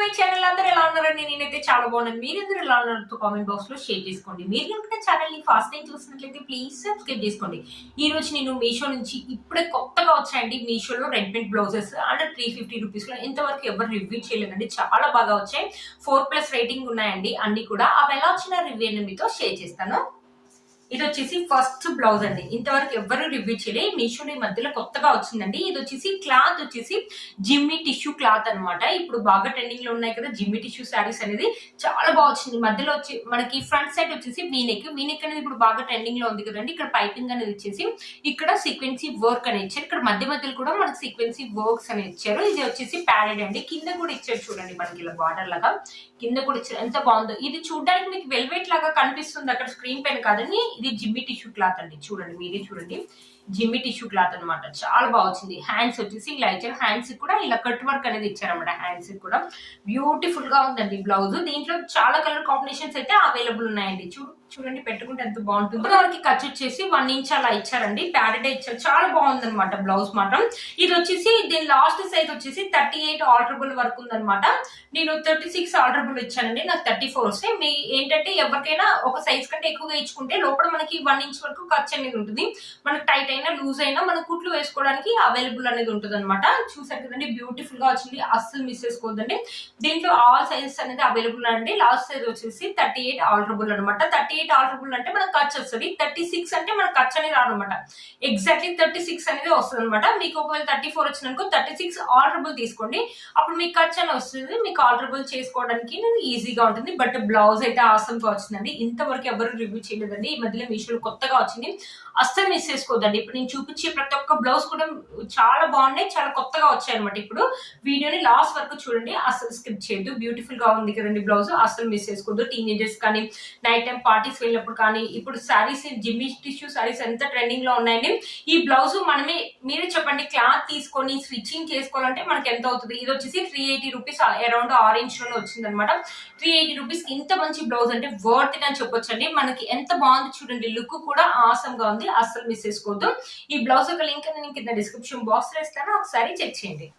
My channel. అందరూ ఎలా ఉన్నారని నేనైతే చాలా బాగున్నాను. మీరందరూ ఎలా ఉన్నారో కామెంట్ బాక్స్ లో షేర్ చేసుకోండి. మీరు కనుక ఛానల్ ని ఫస్ట్ టైం చూసినట్లయితే ప్లీజ్ సబ్స్క్రైబ్ చేసుకోండి. ఈ రోజు నేను మీషో నుంచి ఇప్పుడే కొత్తగా వచ్చాయండి. మీషోలో రెడీమేడ్ బ్లౌజెస్ అండర్ 350 రూపీస్ లో ఇంతవరకు ఎవరు రివ్యూ చేయలేదండి. చాలా బాగా వచ్చాయి. 4+ రేటింగ్ ఉన్నాయండి. అన్ని కూడా అవి ఎలా వచ్చిన రివ్యూ అని మీతో షేర్ చేస్తాను. ఇది వచ్చేసి ఫస్ట్ బ్లౌజ్ అండి. ఇంతవరకు ఎవరు రివ్యూ చేయలే. మీషోలో ఈ మధ్యలో కొత్తగా వచ్చిందండి. ఇది వచ్చేసి క్లాత్ వచ్చేసి జిమ్మి టిష్యూ క్లాత్ అనమాట. ఇప్పుడు బాగా ట్రెండింగ్ లో ఉన్నాయి కదా జిమ్మి టిష్యూ శారీస్ అనేది. చాలా బాగా వచ్చింది. మధ్యలో వచ్చి మనకి ఫ్రంట్ సైడ్ వచ్చేసి వీనెక్ అనేది ఇప్పుడు బాగా ట్రెండింగ్ లో ఉంది కదండి. ఇక్కడ పైపింగ్ అనేది ఇచ్చేసి ఇక్కడ సీక్వెన్సీ వర్క్ అనేది ఇచ్చారు. ఇక్కడ మధ్యలో కూడా మనకి సీక్వెన్సీ వర్క్స్ అనేది ఇచ్చారు. ఇది వచ్చేసి ప్యాడెడ్ అండి. కింద కూడా ఇచ్చారు చూడండి, మనకి ఇలా బార్డర్ లాగా కింద కూడా ఇచ్చారు. ఎంత బాగుందో. ఇది చూడడానికి మీకు వెల్వెట్ లాగా కనిపిస్తుంది అక్కడ స్క్రీన్ పైన కాదని. ఇది జిమ్మి టిష్యూ క్లాత్ అండి. చూడండి, మీరే చూడండి, జిమ్మి టిష్యూ క్లాత్ అనమాట. చాలా బాగా వచ్చింది. హ్యాండ్స్ వచ్చేసి ఇలా ఇచ్చారు. హ్యాండ్స్ కూడా ఇలా కట్ వర్క్ అనేది ఇచ్చారనమాట. హ్యాండ్స్ కూడా బ్యూటిఫుల్ గా ఉందండి బ్లౌజ్. దీంట్లో చాలా కలర్ కాంబినేషన్స్ అయితే అవైలబుల్ ఉన్నాయండి. చూడండి, పెట్టుకుంటే ఎంత బాగుంటుంది. మనకి ఖర్చు వచ్చేసి 1 ఇంచ్ అలా ఇచ్చారండి. ప్యాడెడ్ ఇచ్చారు. చాలా బాగుంది అనమాట బ్లౌజ్ మాత్రం. ఇది వచ్చేసి దీని లాస్ట్ సైజ్ వచ్చేసి 38 ఆల్టరబుల్ వరకు ఉందనమాట. నేను 36 ఆల్టరబుల్ ఇచ్చానండి. నాకు 34 వస్తాయి. మీ ఏంటంటే ఎవరికైనా ఒక సైజ్ కంటే ఎక్కువగా ఇచ్చుకుంటే లోపల మనకి 1 ఇంచ్ వరకు ఖర్చు అనేది ఉంటుంది. మనకి టైట్ అయినా లూజ్ అయినా మన కుట్లు వేసుకోవడానికి అవైలబుల్ అనేది ఉంటుంది అనమాట. చూసారు కదండి, బ్యూటిఫుల్ గా వచ్చింది. అస్సలు మిస్ చేసుకోవద్దండి. దీంట్లో ఆల్ సైజెస్ అనేది అవైలబుల్ అండి. లాస్ట్ సైజ్ వచ్చేసి 38 ఆల్టరబుల్ అనమాట. 38 ఆల్టరబుల్ అంటే మనకు ఖర్చు వస్తుంది. 36 అంటే మనకు ఖర్చు అనేది రాదనమాట. ఎగ్జాక్ట్లీ 36 అనేది వస్తుంది అనమాట. మీకు ఒకవేళ 34 వచ్చిందనుకో 36 ఆల్టరబుల్ తీసుకోండి. అప్పుడు మీకు ఖర్చు అనేది వస్తుంది. మీకు ఆల్టరబుల్ చేసుకోవడానికి ఈజీగా ఉంటుంది. బట్ బ్లౌజ్ అయితే ఆసమ్ గా వచ్చిందండి. ఇంతవరకు ఎవరు రివ్యూ చేయలేదండి. ఈ మధ్యలో మీషోలో కొత్తగా వచ్చింది. అస్సలు మిస్ చేసుకోవద్దండి. ఇప్పుడు నేను చూపించే ప్రతి ఒక్క బ్లౌజ్ కూడా చాలా బాగున్నాయి. చాలా కొత్తగా వచ్చాయి అనమాట. ఇప్పుడు వీడియోని లాస్ట్ వరకు చూడండి, అస్సలు స్కిప్ చేయొద్దు. బ్యూటిఫుల్ గా ఉంది కదండి బ్లౌజ్. అస్సలు మిస్ చేసుకోవద్దు. టీనేజర్స్ కానీ నైట్ టైం పార్టీస్ వెళ్ళినప్పుడు కానీ, ఇప్పుడు శారీస్ జిమ్మి టిష్యూ శారీస్ ఎంత ట్రెండింగ్ లో ఉన్నాయండి. ఈ బ్లౌజ్ మీరే చెప్పండి, క్లాత్ తీసుకొని స్టిచ్చింగ్ చేసుకోవాలంటే మనకి ఎంత అవుతుంది. ఇది వచ్చేసి 380 రూపీస్ అరౌండ్ ఆరెంజ్ లోనే వచ్చింది అనమాట. 380 రూపీస్ ఇంత మంచి బ్లౌజ్ అంటే వర్త్ ఇట్ అని చెప్పొచ్చండి. మనకి ఎంత బాగుంది చూడండి. లుక్ కూడా ఆసమ్ గా ఉంది. అస్సలు మిస్ చేసుకోవద్దు. ఈ బ్లౌజ్ ఒక లింక్ నేను కింద డిస్క్రిప్షన్ బాక్స్ లో ఇస్తాను, ఒకసారి చెక్ చేయండి.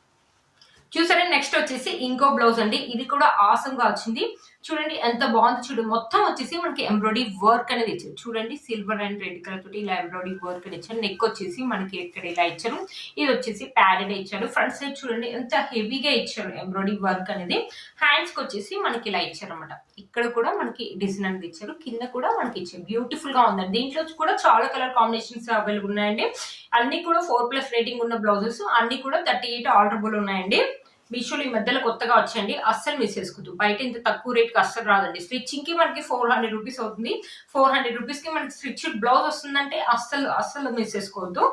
చూసారా, నెక్స్ట్ వచ్చేసి ఇంకో బ్లౌజ్ అండి. ఇది కూడా ఆసమ్ గా వచ్చింది. చూడండి ఎంత బాగుంది. చూడు, మొత్తం వచ్చేసి మనకి ఎంబ్రాయిడరీ వర్క్ అనేది ఇచ్చారు. చూడండి, సిల్వర్ అండ్ రెడ్ కలర్ తోటి ఇలా ఎంబ్రాయిడరీ వర్క్ అని ఇచ్చారు. నెక్ వచ్చేసి మనకి ఇక్కడ ఇలా ఇచ్చారు. ఇది వచ్చేసి ప్యాడెడ్ ఇచ్చారు. ఫ్రంట్ సైడ్ చూడండి ఎంత హెవీగా ఇచ్చారు ఎంబ్రాయిడరీ వర్క్ అనేది. హ్యాండ్స్ కి వచ్చేసి మనకి ఇలా ఇచ్చారు అనమాట. ఇక్కడ కూడా మనకి డిజైన్ అనేది ఇచ్చారు. కింద కూడా మనకి ఇచ్చారు. బ్యూటిఫుల్ గా ఉందండి. దీంట్లో కూడా చాలా కలర్ కాంబినేషన్స్ అవైలబుల్ ఉన్నాయండి. అన్ని కూడా 4+ రేటింగ్ ఉన్న బ్లౌజెస్. అన్ని కూడా 38 ఆల్టరబుల్ ఉన్నాయండి. మీషోలో ఈ మధ్యలో కొత్తగా వచ్చండి. అస్సలు మిస్ చేసుకోవద్దు. బయట ఇంత తక్కువ రేట్కి అస్సలు రాదండి. స్టిచ్చింగ్ కి మనకి 400 రూపీస్ అవుతుంది. 400 రూపీస్ కి మనకి స్టిచ్డ్ బ్లౌజ్ వస్తుందంటే అస్సలు మిస్ చేసుకోవద్దు.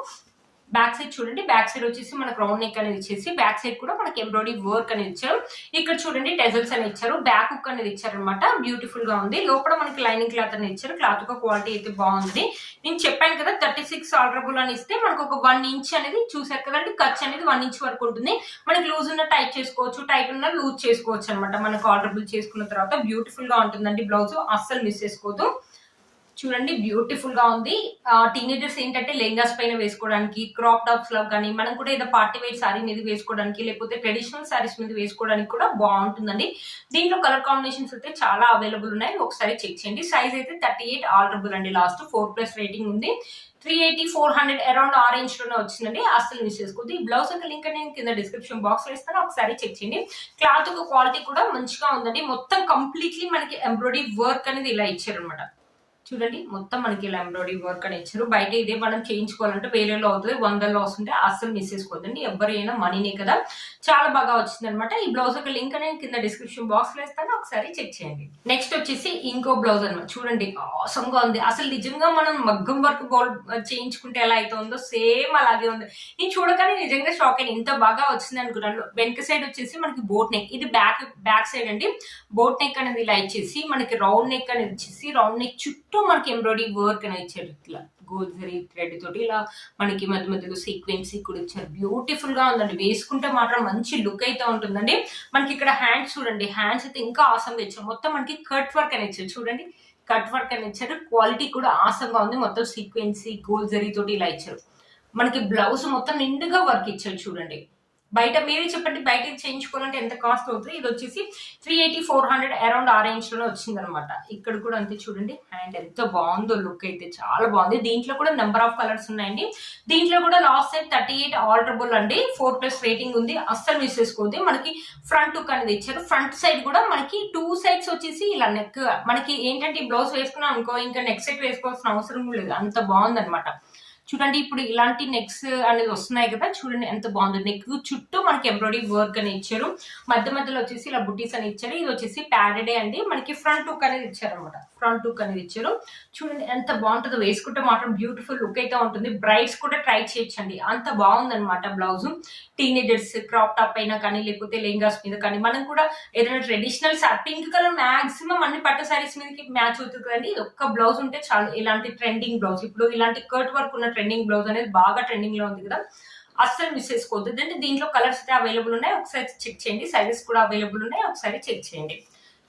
బ్యాక్ సైడ్ చూడండి. బ్యాక్ సైడ్ వచ్చేసి మనకు రౌండ్ నెక్ అనేది ఇచ్చేసి బ్యాక్ సైడ్ కూడా మనకి ఎంబ్రాయిడరీ వర్క్ అనేది ఇచ్చారు. ఇక్కడ చూడండి టెజల్స్ అనేది ఇచ్చారు. బ్యాక్ హుక్ అనేది ఇచ్చారు అనమాట. బ్యూటిఫుల్ గా ఉంది. లోపల మనకి లైనింగ్ క్లాత్ అనేది ఇచ్చారు. క్లాత్ యొక్క క్వాలిటీ అయితే బాగుంది. నేను చెప్పాను కదా 36 ఆల్టరబుల్ అని ఇస్తే మనకు ఒక 1 ఇంచ్ అనేది చూసారు కదండి. ఖర్చు అనేది 1 ఇంచ్ వరకు ఉంటుంది. మనకి లూజ్ ఉన్న టైట్ చేసుకోవచ్చు, టైట్ ఉన్న లూజ్ చేసుకోవచ్చు అనమాట. మనకు ఆల్టరబుల్ చేసుకున్న తర్వాత బ్యూటిఫుల్ గా ఉంటుందండి బ్లౌజ్. అస్సలు మిస్ చేసుకోవద్దు. చూడండి, బ్యూటిఫుల్ గా ఉంది. టీనేజర్స్ ఏంటంటే లెహంగాస్ పైన వేసుకోవడానికి, క్రాప్ టాప్స్ లో కానీ, మనం కూడా ఏదో పార్టీ వేర్ సారీ మీద వేసుకోవడానికి, లేకపోతే ట్రెడిషనల్ సారీస్ మీద వేసుకోవడానికి కూడా బాగుంటుందండి. దీంట్లో కలర్ కాంబినేషన్స్ అయితే చాలా అవైలబుల్ ఉన్నాయి. ఒకసారి చెక్ చేయండి. సైజ్ అయితే 38 ఆల్టరబుల్ అండి. లాస్ట్ 4+ రేటింగ్ ఉంది. 380, 400 అరౌండ్ ఆరెంజ్ లోనే వచ్చిందండి. అస్సలు మిస్ చేసుకోవద్దు. ఈ బ్లౌజ్ యొక్క లింక్ నేను కింద డిస్క్రిప్షన్ బాక్స్ లో ఇస్తాను, ఒకసారి చెక్ చేయండి. క్లాత్ యొక్క క్వాలిటీ కూడా మంచిగా ఉందండి. మొత్తం కంప్లీట్లీ మనకి ఎంబ్రాయిడరీ వర్క్ అనేది ఇలా ఇచ్చారు అనమాట. చూడండి, మొత్తం మనకి ఇలా ఎంబ్రాయిడరీ వర్క్ అని ఇచ్చారు. బయట ఇదే మనం చేయించుకోవాలంటే వేరేలో అవుతుంది, 100లో వస్తుంటే అస్సలు మిస్ చేసుకోవద్దండి. ఎవరైనా మనీనే కదా. చాలా బాగా వచ్చింది అనమాట. ఈ బ్లౌజ్ యొక్క లింక్ అనేది కింద డిస్క్రిప్షన్ బాక్స్ లో ఇస్తాను, ఒకసారి చెక్ చేయండి. నెక్స్ట్ వచ్చేసి ఇంకో బ్లౌజ్ అనమాట. చూడండి, ఆసమ్ గా ఉంది. అసలు నిజంగా మనం మగ్గం వర్క్ చేయించుకుంటే ఎలా అయితే ఉందో సేమ్ అలాగే ఉంది. నేను చూడగానే నిజంగా షాక్ అయ్యి ఇంత బాగా వచ్చింది అనుకున్నాను. వెనక సైడ్ వచ్చేసి మనకి బోట్ నెక్. ఇది బ్యాక్ సైడ్ అండి. బోట్ నెక్ అనేది ఇలా ఇచ్చేసి మనకి రౌండ్ నెక్ అనేది ఇచ్చేసి రౌండ్ నెక్ చుట్టూ మనకి ఎంబ్రాయిడరీ వర్క్ అనేది ఇచ్చారు. ఇట్లా గోల్డ్ జరీ థ్రెడ్ తోటి ఇలా మనకి మధ్యలో సీక్వెన్సీ కూడా ఇచ్చారు. బ్యూటిఫుల్ గా ఉందండి. వేసుకుంటే మాత్రం మంచి లుక్ అయితే ఉంటుందండి. మనకి ఇక్కడ హ్యాండ్స్ చూడండి. హ్యాండ్స్ అయితే ఇంకా ఆసంగా ఇచ్చారు. మొత్తం మనకి కట్ వర్క్ అని ఇచ్చారు. చూడండి, కట్ వర్క్ అని ఇచ్చారు. క్వాలిటీ కూడా ఆసంగా ఉంది. మొత్తం సీక్వెన్సీ గోల్డ్ జరీ తోటి ఇలా ఇచ్చారు. మనకి బ్లౌజ్ మొత్తం నిండుగా వర్క్ ఇచ్చారు. చూడండి, బయట మీరే చెప్పండి, బయట చేయించుకోవాలంటే ఎంత కాస్ట్ అవుతుంది? ఇది వచ్చేసి 380-400 అరౌండ్ ఆ రేంజ్ లోనే వచ్చింది అనమాట. ఇక్కడ కూడా అంతే చూడండి, అండ్ ఎంత బాగుందో లుక్ అయితే చాలా బాగుంది. దీంట్లో కూడా నెంబర్ ఆఫ్ కలర్స్ ఉన్నాయండి. దీంట్లో కూడా లాస్ట్ సైడ్ 38 ఆల్టరబుల్ అండి, 4+ రేటింగ్ ఉంది, అస్సలు మిస్ చేసుకోవద్దు. మనకి ఫ్రంట్ లుక్ అనేది ఇచ్చారు. ఫ్రంట్ సైడ్ కూడా మనకి 2 సైడ్స్ వచ్చేసి ఇలా నెక్, మనకి ఏంటంటే ఈ బ్లౌజ్ వేసుకున్నాం అనుకో ఇంకా నెక్ సెట్ వేసుకోవాల్సిన అవసరం లేదు, అంత బాగుంది అనమాట. చూడండి ఇప్పుడు ఇలాంటి నెక్స్ అనేది వస్తున్నాయి కదా, చూడండి ఎంత బాగుంది. నెక్ చుట్టూ మనకి ఎంబ్రాయిడరీ వర్క్ అని ఇచ్చారు, మధ్య మధ్యలో వచ్చేసి ఇలా బుటీస్ అని ఇచ్చారు. ఇది వచ్చేసి ప్యాడెడే అండి, మనకి ఫ్రంట్ లుక్ అనేది ఇచ్చారు అనమాట. ఫ్రంట్ లుక్ అనేది ఇచ్చారు. చూడండి ఎంత బాగుంటుందో, వేసుకుంటే మాత్రం బ్యూటిఫుల్ లుక్ అయితే ఉంటుంది. బ్రైడ్స్ కూడా ట్రై చేయొచ్చండి, అంత బాగుంది అనమాట బ్లౌజ్. టీనేజర్స్ క్రాప్ టాప్ అయినా కానీ, లేకపోతే లెహంగాస్ మీద కానీ, మనం కూడా ఏదైనా ట్రెడిషనల్ పింక్ కలర్ మాక్సిమం అన్ని పట్టు సారీస్ మీదకి మ్యాచ్ అవుతుంది కదండి. ఒక్క బ్లౌజ్ ఉంటే చాలు. ఇలాంటి ట్రెండింగ్ బ్లౌజ్, ఇప్పుడు ఇలాంటి కర్ట్ వర్క్ ఉన్న ట్రెండింగ్ బ్లౌజ్ అనేది బాగా ట్రెండింగ్ లో ఉంది కదా, అస్సలు మిస్ చేసుకోవద్దు. అంటే దీంట్లో కలర్స్ అయితే అవైలబుల్ ఉన్నాయి, ఒకసారి చెక్ చేయండి. సైజెస్ కూడా అవైలబుల్ ఉన్నాయి, ఒకసారి చెక్ చేయండి.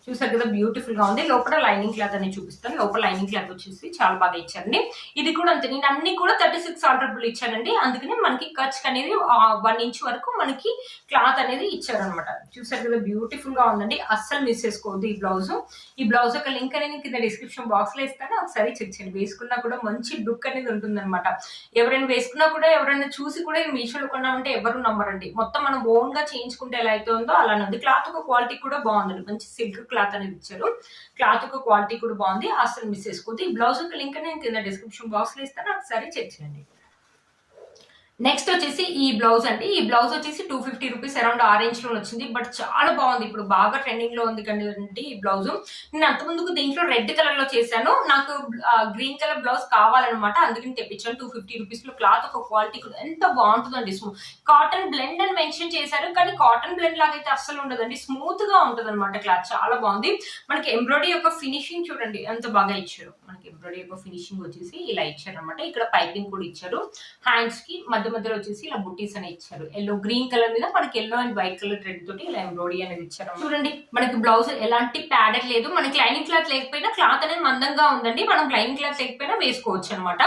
చూసారు కదా బ్యూటిఫుల్ గా ఉంది. లోపల లైనింగ్ క్లాత్ అని చూపిస్తాను. లోపల లైనింగ్ క్లాత్ వచ్చేసి చాలా బాగా ఇచ్చారండి. ఇది కూడా అంతే, నేను అన్ని కూడా 36 ఆల్టరబుల్ ఇచ్చానండి. అందుకని మనకి ఖర్చు అనేది 1 ఇంచ్ వరకు మనకి క్లాత్ అనేది ఇచ్చారనమాట. చూసారు కదా బ్యూటిఫుల్ గా ఉందండి, అస్సలు మిస్ చేసుకోవద్దు ఈ బ్లౌజ్. ఈ బ్లౌజ్ యొక్క లింక్ అనేది కింద డిస్క్రిప్షన్ బాక్స్ లో ఇస్తాను, ఒకసారి చెక్ చేయండి. వేసుకున్నా కూడా మంచి లుక్ అనేది ఉంటుంది అనమాట. ఎవరైనా వేసుకున్నా కూడా, ఎవరైనా చూసి కూడా మీషోలో కొన్నామంటే ఎవరు నమ్మరండి. మొత్తం మనం ఓన్ గా చేయించుకుంటే ఎలా అయితే ఉందో అలానే ఉంది. క్లాత్ ఒక క్వాలిటీ కూడా బాగుందండి, మంచి సిల్క్ క్లాత్ అనేది ఇచ్చారు. క్లాత్ యొక్క క్వాలిటీ కూడా బాగుంది, అసలు మిస్ చేసుకోవద్దు. ఈ బ్లౌజ్ యొక్క లింక్ నేను కింద డిస్క్రిప్షన్ బాక్స్ లో ఇస్తాను, ఒకసారి చెక్ చేయండి. నెక్స్ట్ వచ్చేసి ఈ బ్లౌజ్ అండి. ఈ బ్లౌజ్ వచ్చేసి 250 రూపీస్ అరౌండ్ ఆ రేంజ్ లో వచ్చింది, బట్ చాలా బాగుంది. ఇప్పుడు బాగా ట్రెండింగ్ లో ఉంది కండి ఈ బ్లౌజ్. నేను అంతకుముందుకు దీంట్లో రెడ్ కలర్ లో చేశాను, నాకు గ్రీన్ కలర్ బ్లౌజ్ కావాలన్నమాట, అందుకని తెప్పించాను. 250 రూపీస్ లో క్లాత్ ఒక క్వాలిటీ కూడా ఎంత బాగుంటుందండి. కాటన్ బ్లెండ్ అని మెన్షన్ చేశారు, కానీ కాటన్ బ్లెండ్ లాగైతే అస్సలు ఉండదండి, స్మూత్ గా ఉంటుంది అనమాట. క్లాత్ చాలా బాగుంది. మనకి ఎంబ్రాయిడరీ యొక్క ఫినిషింగ్ చూడండి ఎంత బాగా ఇచ్చారు. మనకి ఎంబ్రాయిడరీ యొక్క ఫినిషింగ్ వచ్చేసి ఇలా ఇచ్చారు అనమాట. ఇక్కడ పైపింగ్ కూడా ఇచ్చారు. హ్యాండ్స్ కి మధ్యలో వచ్చేసి ఇలా బుటీస్ అని ఇచ్చారు. ఎల్లో గ్రీన్ కలర్ మీద మనకి yellow and white colour thread తోటి ఇలా ఎంబ్రాయిడరీ అనేది ఇచ్చారు. చూడండి మనకి బ్లౌజ్ ఎలాంటి ప్యాడెడ్ లేదు, మనకి లైనింగ్ క్లాత్ లేకపోయినా క్లాత్ అనేది మందంగా ఉందండి, మనం లైనింగ్ క్లాత్ లేకపోయినా వేసుకోవచ్చు అనమాట.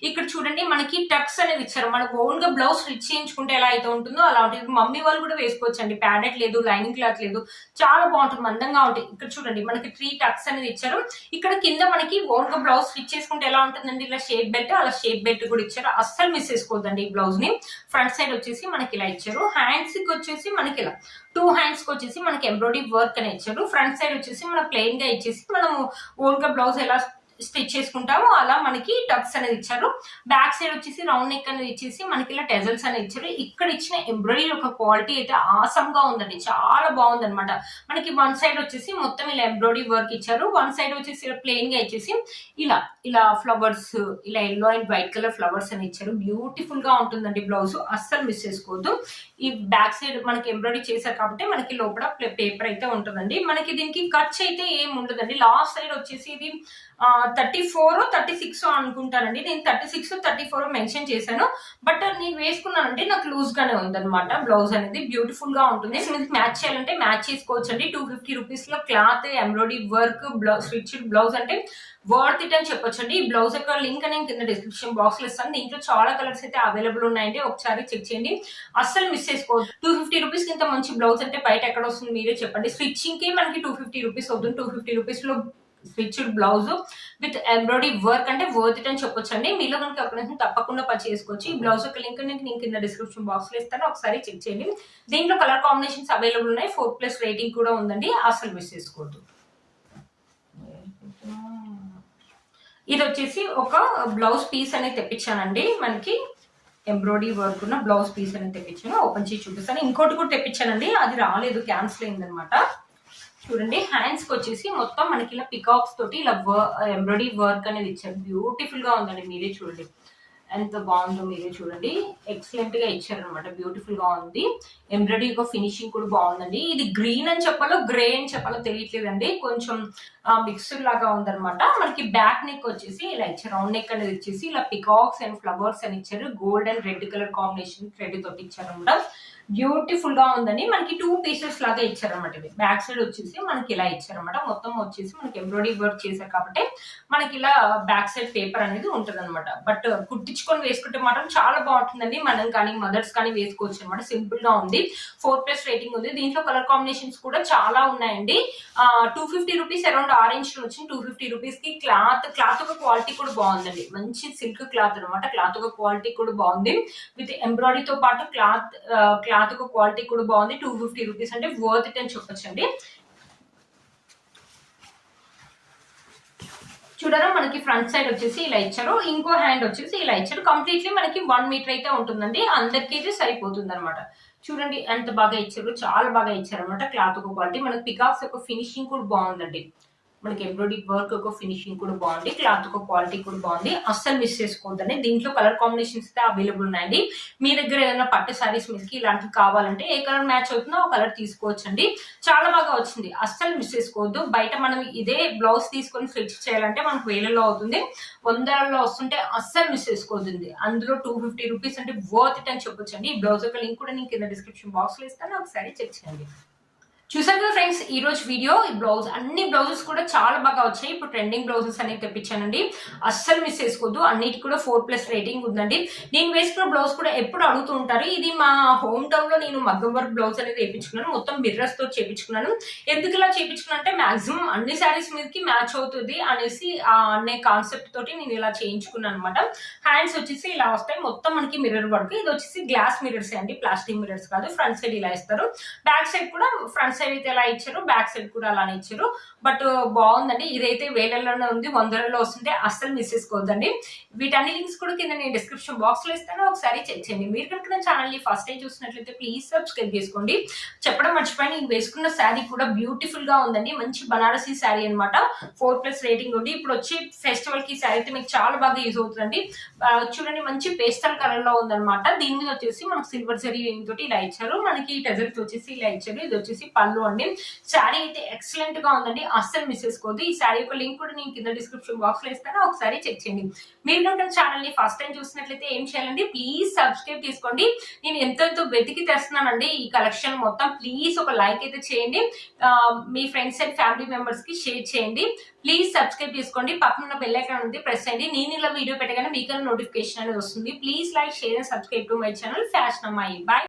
ఇక్కడ చూడండి మనకి టక్స్ అనేది ఇచ్చారు. మనకు ఓన్ గా బ్లౌజ్ స్టిచ్ చేయించుకుంటే ఎలా అయితే ఉంటుందో అలా ఉంటుంది. మమ్మీ వాళ్ళు కూడా వేసుకోవచ్చు అండి, ప్యాడెడ్ లేదు, లైనింగ్ క్లాత్ లేదు, చాలా బాగుంటుంది, మందంగా ఉంటుంది. ఇక్కడ చూడండి మనకి 3 టక్స్ అనేది ఇచ్చారు. ఇక్కడ కింద మనకి ఓన్ గా బ్లౌజ్ స్టిచ్ చేసుకుంటే ఎలా ఉంటుందండి, ఇలా షేప్ బెల్ట్, అలా షేప్ బెల్ట్ కూడా ఇచ్చారు. అస్సలు మిస్ చేసుకోవద్దండి ఈ బ్లౌజ్ ని. ఫ్రంట్ సైడ్ వచ్చేసి మనకి ఇలా ఇచ్చారు. హ్యాండ్స్ కి వచ్చేసి మనకి ఇలా 2 హ్యాండ్స్ కి వచ్చేసి మనకి ఎంబ్రాయిడరీ వర్క్ అని ఇచ్చారు. ఫ్రంట్ సైడ్ వచ్చేసి మన ప్లెయిన్ గా ఇచ్చేసి మనము ఓన్ గా బ్లౌజ్ ఎలా స్టిచ్ చేసుకుంటాము అలా మనకి టక్స్ అనేది ఇచ్చారు. బ్యాక్ సైడ్ వచ్చేసి రౌండ్ నెక్ అనేది ఇచ్చేసి మనకి ఇలా టెజల్స్ అనేది ఇచ్చారు. ఇక్కడ ఇచ్చిన ఎంబ్రాయిడరీ యొక్క క్వాలిటీ అయితే ఆసమ్ గా ఉందండి, చాలా బాగుంది అనమాట. మనకి 1 సైడ్ వచ్చేసి మొత్తం ఇలా ఎంబ్రాయిడరీ వర్క్ ఇచ్చారు, 1 సైడ్ వచ్చేసి ఇలా ప్లెయిన్ గా ఇచ్చేసి ఇలా ఇలా ఫ్లవర్స్, ఇలా yellow and white colour flowers అని ఇచ్చారు. బ్యూటిఫుల్ గా ఉంటుందండి బ్లౌజ్, అస్సలు మిస్ చేసుకోవద్దు. ఈ బ్యాక్ సైడ్ మనకి ఎంబ్రాయిడరీ చేశారు కాబట్టి మనకి లోపల పేపర్ అయితే ఉంటుందండి. మనకి దీనికి ఖర్చు అయితే ఏం ఉండదండి. లాస్ట్ సైడ్ వచ్చేసి ఇది 34-36 అనుకుంటానండి. నేను 36-34 మెన్షన్ చేశాను, బట్ నేను వేసుకున్నానంటే నాకు లూజ్ గానే ఉందన్నమాట. బ్లౌజ్ అనేది బ్యూటిఫుల్ గా ఉంటుంది. మ్యాచ్ చేయాలంటే మ్యాచ్ చేసుకోవచ్చు అండి. 250 రూపీస్ లో cloth, embroidery work, stitched blouse అంటే వర్త్ ఇట్ అని చెప్పొచ్చు అండి. ఈ బ్లౌజ్ యొక్క లింక్ నేను కింద డిస్క్రిప్షన్ బాక్స్ లో ఇస్తాను. దీంట్లో చాలా కలర్స్ అయితే అవైలబుల్ ఉన్నాయండి, ఒకసారి చెక్ చేయండి, అస్సలు మిస్ చేసుకోవద్దు. 250 రూపీస్ కింద మంచి బ్లౌజ్ అంటే బయట ఎక్కడ వస్తుంది మీరే చెప్పండి. స్టిచ్చింగ్ కి మనకి 250 రూపీస్ అవుతుంది. 250 రూపీస్ లో stitched blouse with embroidery work అంటే వర్త్ ఇట్ అని చెప్పొచ్చు అండి. మీలో కనుక ఎవరైనా తప్పకుండా పర్చేస్ చేసుకోవచ్చు. ఈ బ్లౌజ్ యొక్క లింక్ నేను కింద డిస్క్రిప్షన్ బాక్స్ లో ఇస్తాను, ఒకసారి చెక్ చేయండి. దీంట్లో కలర్ కాంబినేషన్స్ అవైలబుల్ ఉన్నాయి, 4+ రేటింగ్ కూడా ఉందండి, అసలు మిస్ చేసుకోవద్దు. ఇది వచ్చేసి ఒక బ్లౌజ్ పీస్ అనేది తెప్పించానండి, మనకి ఎంబ్రాయిడరీ వర్క్ ఉన్న బ్లౌజ్ పీస్ అనేది తెప్పించాను. ఓపెన్ చేసి చూపిస్తాను. ఇంకోటి కూడా తెప్పించానండి, అది రాలేదు, క్యాన్సిల్ అయిందనమాట. చూడండి హ్యాండ్స్ కి వచ్చేసి మొత్తం మనకి ఇలా పికాక్స్ తోటి ఇలా ఎంబ్రాయిడరీ వర్క్ అనేది ఇచ్చారు. బ్యూటిఫుల్ గా ఉందండి, మీరే చూడండి ఎంత బాగుందో, మీరే చూడండి, ఎక్సలెంట్ గా ఇచ్చారనమాట. బ్యూటిఫుల్ గా ఉంది. ఎంబ్రాయిడరీ యొక్క ఫినిషింగ్ కూడా బాగుందండి. ఇది గ్రీన్ అని చెప్పాలో గ్రే అని చెప్పాలో తెలియట్లేదండి, కొంచెం మిక్స్డ్ లాగా ఉందన్నమాట. మనకి బ్యాక్ నెక్ వచ్చేసి ఇలా ఇచ్చారు, రౌండ్ నెక్ అనేది ఇచ్చేసి ఇలా పికాక్స్ అండ్ ఫ్లవర్స్ అని ఇచ్చారు. Gold and red colour combination thread తోటి ఇచ్చారు అనమాట. బ్యూటిఫుల్ గా ఉందండి. మనకి 2 పీసెస్ లాగా ఇచ్చారనమాట. ఇది బ్యాక్ సైడ్ వచ్చేసి మనకి ఇలా ఇచ్చారనమాట. మొత్తం వచ్చేసి మనకి ఎంబ్రాయిడరీ వర్క్ చేశారు కాబట్టి మనకి ఇలా బ్యాక్ సైడ్ పేపర్ అనేది ఉంటుంది అనమాట. బట్ కుట్టించుకొని వేసుకుంటే మాత్రం చాలా బాగుంటుందండి. మనం కానీ మదర్స్ కానీ వేసుకోవచ్చు అనమాట. సింపుల్ గా ఉంది. 4+ రేటింగ్ ఉంది. దీంట్లో కలర్ కాంబినేషన్స్ కూడా చాలా ఉన్నాయండి. 250 రూపీస్ అరౌండ్ ఆరెంజ్ లో వచ్చింది. 250 రూపీస్ కి క్లాత్ ఒక క్వాలిటీ కూడా బాగుందండి. మంచి సిల్క్ క్లాత్ అనమాట. క్లాత్ ఒక క్వాలిటీ కూడా బాగుంది. విత్ ఎంబ్రాయిడరీతో పాటు క్లాత్ ఒక క్వాలిటీ కూడా బాగుంది. 250 రూపీస్ అంటే వర్త్ ఇట్ అని చెప్పొచ్చండి. చూడరా మనకి ఫ్రంట్ సైడ్ వచ్చేసి ఇలా ఇచ్చారు. ఇంకో హ్యాండ్ వచ్చేసి ఇలా ఇచ్చారు. కంప్లీట్లీ మనకి 1 మీటర్ అయితే ఉంటుందండి. అందరికీ అయితే సరిపోతుంది అనమాట. చూడండి ఎంత బాగా ఇచ్చారు. చాలా బాగా ఇచ్చారు అనమాట. క్లాత్ ఒక క్వాలిటీ. మనకి పికాక్స్ యొక్క ఫినిషింగ్ కూడా బాగుందండి. మనకి ఎంబ్రాయిడరీ వర్క్ ఒక ఫినిషింగ్ కూడా బాగుంది. క్లాత్ ఒక క్వాలిటీ కూడా బాగుంది. అస్సలు మిస్ చేసుకోవద్దండి. దీంట్లో కలర్ కాంబినేషన్స్ అయితే అవైలబుల్ ఉన్నాయండి. మీ దగ్గర ఏదైనా పట్టు సారీస్ మీదకి ఇలాంటివి కావాలంటే ఏ కలర్ మ్యాచ్ అవుతుందో ఆ కలర్ తీసుకోవచ్చండి. చాలా బాగా వచ్చింది. అస్సలు మిస్ చేసుకోవద్దు. బయట మనం ఇదే బ్లౌజ్ తీసుకొని స్టిచ్ చేయాలంటే మనకు వేలలో అవుతుంది. 100లో వస్తుంటే అస్సలు మిస్ చేసుకోవద్దు. అందులో 250 రూపీస్ అంటే వర్త్ ఇట్ అని చెప్పొచ్చండి. ఈ బ్లౌజ్ యొక్క లింక్ కూడా నేను కింద డిస్క్రిప్షన్ బాక్స్ లో ఇస్తాను. ఒకసారి చెక్ చేయండి. చూసారు కదా ఫ్రెండ్స్, ఈ రోజు వీడియో. ఈ బ్లౌజ్ అన్ని బ్లౌజెస్ కూడా చాలా బాగా వచ్చాయి. ఇప్పుడు ట్రెండింగ్ బ్లౌజెస్ అనేది తెప్పించానండి. అస్సలు మిస్ చేసుకోవద్దు. అన్నిటి కూడా 4+ రేటింగ్ ఉందండి. నేను వేసుకున్న బ్లౌజ్ కూడా ఎప్పుడు అడుగుతూ ఉంటారు. ఇది మా హోమ్ టౌన్ లో నేను మగ్గం వర్క్ బ్లౌజ్ అనేది వేయించుకున్నాను. మొత్తం మిర్రర్స్ తో చేయించుకున్నాను. ఎందుకు ఇలా చేయించుకున్నా అంటే మాక్సిమం అన్ని శారీస్ మీదకి మ్యాచ్ అవుతుంది అనేసి అనే కాన్సెప్ట్ తోటి నేను ఇలా చేయించుకున్నాను అనమాట. హ్యాండ్స్ వచ్చేసి ఇలా వస్తాయి. మొత్తం మనకి మిర్రర్ వర్క్. ఇది వచ్చేసి గ్లాస్ మిర్రర్స్ అండి, ప్లాస్టిక్ మిర్రర్స్ కాదు. ఫ్రంట్ సైడ్ ఇలా ఇస్తారు. బ్యాక్ సైడ్ కూడా ఫ్రంట్ సైడ్ అయితే ఎలా ఇచ్చారు, బ్యాక్ సైడ్ కూడా అలానే ఇచ్చారు. బట్ బాగుందండి. ఇదైతే వేలల్లోనే ఉంది. 100లో వస్తుంటే అస్సలు మిస్ చేసుకోవద్దండి. వీటన్ని లింక్స్ కూడా కింద నేను డిస్క్రిప్షన్ బాక్స్ లో ఇస్తాను. ఒకసారి చెక్ చేయండి. మీరు కనుక నా ఛానల్ ని ఫస్ట్ టైం చూసినట్లయితే ప్లీజ్ సబ్స్క్రైబ్ చేసుకోండి. చెప్పడం మర్చిపోయి నేను వేసుకున్న శారీ కూడా బ్యూటిఫుల్ గా ఉందండి. మంచి బనారసీ శారీ అనమాట. 4+ రేటింగ్ ఉంది. ఇప్పుడు వచ్చి ఫెస్టివల్ కి శారీ అయితే మీకు చాలా బాగా యూజ్ అవుతుందండి. చూడండి మంచి పేస్టల్ కలర్ లో ఉందన్నమాట. దీని మీద వచ్చేసి మనకు సిల్వర్ జరీ తోటి ఇలా ఇచ్చారు. మనకి టెజర్స్ వచ్చేసి ఇలా ఇచ్చారు. ఇది వచ్చేసి పళ్ళు అండి. శారీ అయితే ఎక్సలెంట్ గా ఉందండి. అస్సలు మిస్ చేసుకోవద్దు. ఈ శారీ యొక్క లింక్ కూడా నేను కింద డిస్క్రిప్షన్ బాక్స్ లో ఇస్తాను. ఒకసారి చెక్ చేయండి. మీరు కనుక ఛానల్ ని ఫస్ట్ టైం చూసినట్లయితే ఏం చేయాలండి, ప్లీజ్ సబ్స్క్రైబ్ చేసుకోండి. నేను ఎంతో వెతికి తెస్తున్నానండి ఈ కలెక్షన్ మొత్తం. ప్లీజ్ ఒక లైక్ అయితే చేయండి. మీ ఫ్రెండ్స్ అండ్ ఫ్యామిలీ మెంబర్స్ కి షేర్ చేయండి. ప్లీజ్ సబ్స్క్రైబ్ చేసుకోండి. పక్కన ఉన్న బెల్ ఐకాన్ ఉంది, ప్రెస్ చేయండి. నేను ఇలా వీడియో పెట్టగానే మీకు నోటిఫికేషన్ అనేది వస్తుంది. Please like, share and subscribe to my channel fashion అమ్మాయి. బాయ్.